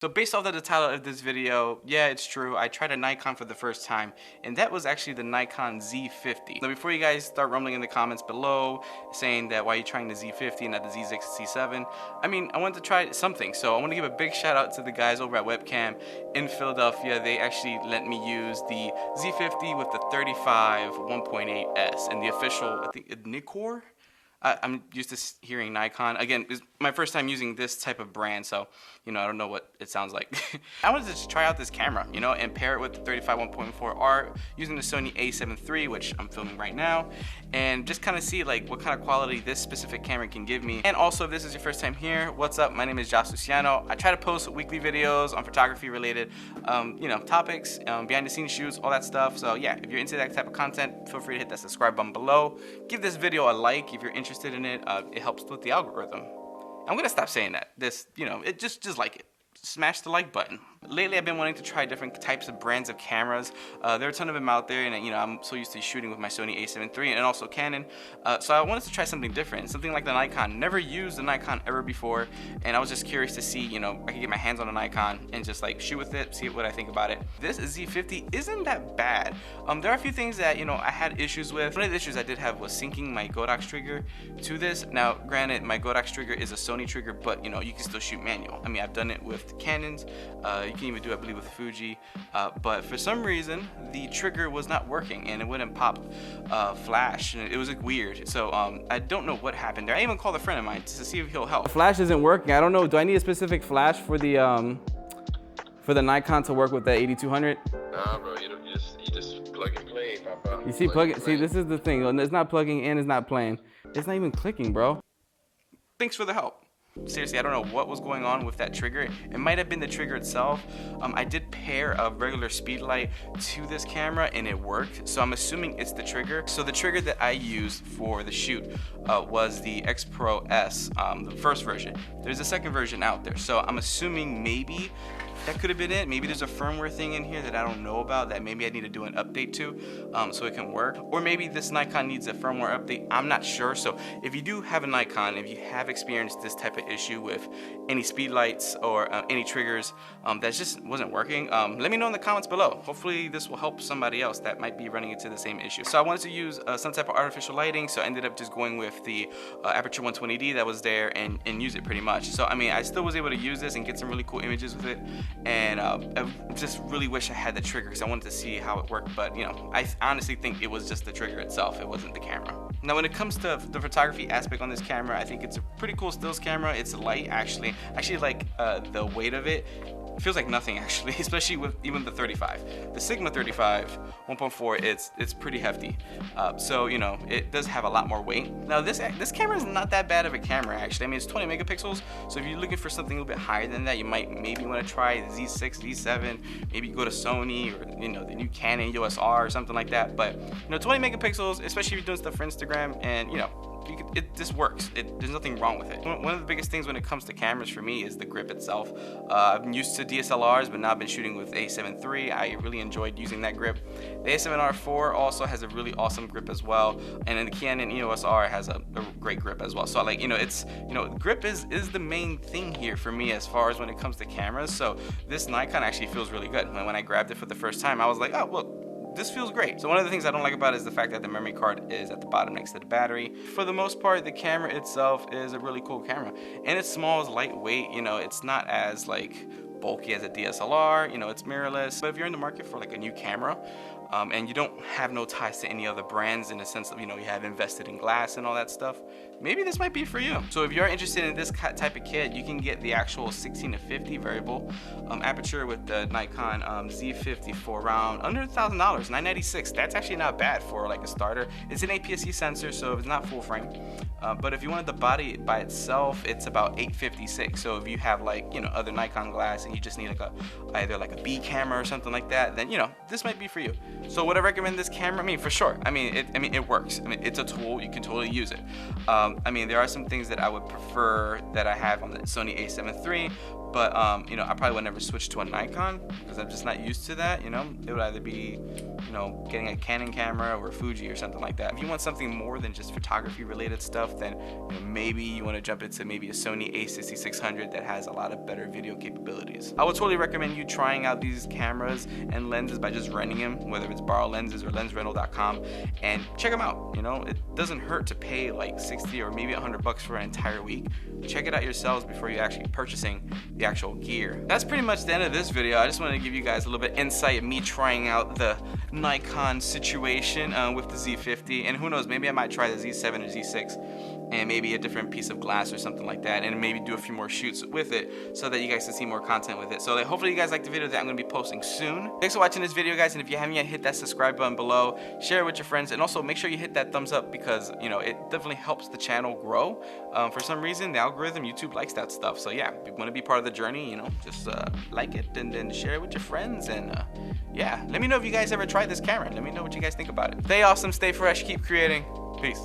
So based off of the title of this video, yeah, it's true. I tried a Nikon for the first time, and that was actually the Nikon Z50. Now, before you guys start rumbling in the comments below, saying that why are you trying the Z50 and not the Z7, I mean, I wanted to try something. So I want to give a big shout out to the guys over at Webbcam in Philadelphia. They actually let me use the Z50 with the 35 1.8S and the official, I think, Nikkor. I'm used to hearing Nikon. Again, it's my first time using this type of brand, so, you know, I don't know what it sounds like. I wanted to just try out this camera, you know, and pair it with the 35 1.4R using the Sony A7 III, which I'm filming right now, and just kind of see, like, what kind of quality this specific camera can give me. And also, if this is your first time here, what's up? My name is Josh Luciano. I try to post weekly videos on photography-related, you know, topics, behind-the-scenes shoots, all that stuff. So, yeah, if you're into that type of content, feel free to hit that subscribe button below. Give this video a like if you're interested in it. It helps with the algorithm. I'm gonna stop saying that. This, you know, it just like it. Smash the like button. Lately, I've been wanting to try different types of brands of cameras. There are a ton of them out there, and you know, I'm so used to shooting with my Sony A7 III and also Canon. So I wanted to try something different, something like the Nikon. Never used the Nikon ever before, and I was just curious to see, you know, I could get my hands on a Nikon and just like shoot with it, see what I think about it. This Z50 isn't that bad. There are a few things that, you know, I had issues with. One of the issues I did have was syncing my Godox trigger to this. Now, granted, my Godox trigger is a Sony trigger, but you know, you can still shoot manual. I mean, I've done it with Canons, you can even do it, I believe, with Fuji, but for some reason the trigger was not working and it wouldn't pop flash, and it was like weird. So I don't know what happened there. I even called a friend of mine to see if he'll help. The flash isn't working. I don't know, do I need a specific flash for the Nikon to work with the 8200? Nah, bro, you just plug and play, papa. You see, see, this is the thing. It's not plugging in, it's not playing. It's not even clicking, bro. Thanks for the help. Seriously, I don't know what was going on with that trigger. It might have been the trigger itself. I did pair a regular speed light to this camera and it worked, so I'm assuming it's the trigger. So the trigger that I used for the shoot was the X Pro S, the first version. There's a second version out there, so I'm assuming maybe that could have been it. Maybe there's a firmware thing in here that I don't know about that maybe I need to do an update to so it can work. Or maybe this Nikon needs a firmware update. I'm not sure. So if you do have a Nikon, if you have experienced this type of issue with any speed lights or any triggers that just wasn't working, let me know in the comments below. Hopefully this will help somebody else that might be running into the same issue. So I wanted to use some type of artificial lighting, so I ended up just going with the Aperture 120D that was there and use it pretty much. So I mean, I still was able to use this and get some really cool images with it. And I just really wish I had the trigger because I wanted to see how it worked, but you know, I honestly think it was just the trigger itself, it wasn't the camera. Now when it comes to the photography aspect on this camera, I think it's a pretty cool stills camera. It's light, actually like the weight of it. It feels like nothing actually, especially with even the 35. The Sigma 35 1.4, it's pretty hefty. So you know, it does have a lot more weight. Now this camera is not that bad of a camera actually. I mean, it's 20 megapixels, so if you're looking for something a little bit higher than that, you might maybe want to try the Z6, Z7, maybe go to Sony or, you know, the new Canon EOS R or something like that. But you know, 20 megapixels, especially if you're doing stuff for Instagram, and you know, this works. There's nothing wrong with it. One of the biggest things when it comes to cameras for me is the grip itself. I've been used to DSLRs, but now I've been shooting with A7 III. I really enjoyed using that grip. The A7R4 also has a really awesome grip as well, and then the Canon EOS R has a great grip as well. So like, you know, it's, you know, grip is the main thing here for me as far as when it comes to cameras. So this Nikon actually feels really good. When I grabbed it for the first time, I was like, oh, look, this feels great. So one of the things I don't like about it is the fact that the memory card is at the bottom next to the battery. For the most part, the camera itself is a really cool camera, and it's small, it's lightweight. You know, it's not as like bulky as a DSLR, you know, it's mirrorless. But if you're in the market for like a new camera and you don't have no ties to any other brands in the sense of, you know, you have invested in glass and all that stuff, maybe this might be for you. So if you're interested in this type of kit, you can get the actual 16 to 50 variable aperture with the Nikon Z50 for around under $1,000, $996. That's actually not bad for like a starter. It's an APS-C sensor, so it's not full frame. But if you wanted the body by itself, it's about $856. So if you have like, you know, other Nikon glass and you just need like either like a B camera or something like that, then you know, this might be for you. So would I recommend this camera? I mean, for sure. I mean, it works. I mean, it's a tool. You can totally use it. I mean, there are some things that I would prefer that I have on the Sony A7 III, But you know, I probably would never switch to a Nikon because I'm just not used to that. You know, it would either be, you know, getting a Canon camera or Fuji or something like that. If you want something more than just photography related stuff, then you know, maybe you want to jump into maybe a Sony a6600 that has a lot of better video capabilities. I would totally recommend you trying out these cameras and lenses by just renting them, whether it's Borrow Lenses or lensrental.com, and check them out. You know, it doesn't hurt to pay like 60 or maybe $100 for an entire week. Check it out yourselves before you actually purchasing the actual gear. That's pretty much the end of this video. I just wanted to give you guys a little bit of insight of me trying out the Nikon situation with the Z50, and who knows, maybe I might try the Z7 or Z6 and maybe a different piece of glass or something like that, and maybe do a few more shoots with it so that you guys can see more content with it. So hopefully you guys like the video that I'm going to be posting soon. Thanks for watching this video, guys, and if you haven't yet, hit that subscribe button below, share it with your friends, and also make sure you hit that thumbs up because, you know, it definitely helps the channel grow. For some reason, the algorithm, YouTube likes that stuff. So yeah, if you want to be part of the journey, you know, just like it and then share it with your friends, and yeah, let me know if you guys ever tried this camera. Let me know what you guys think about it. Stay awesome, stay fresh, keep creating. Peace.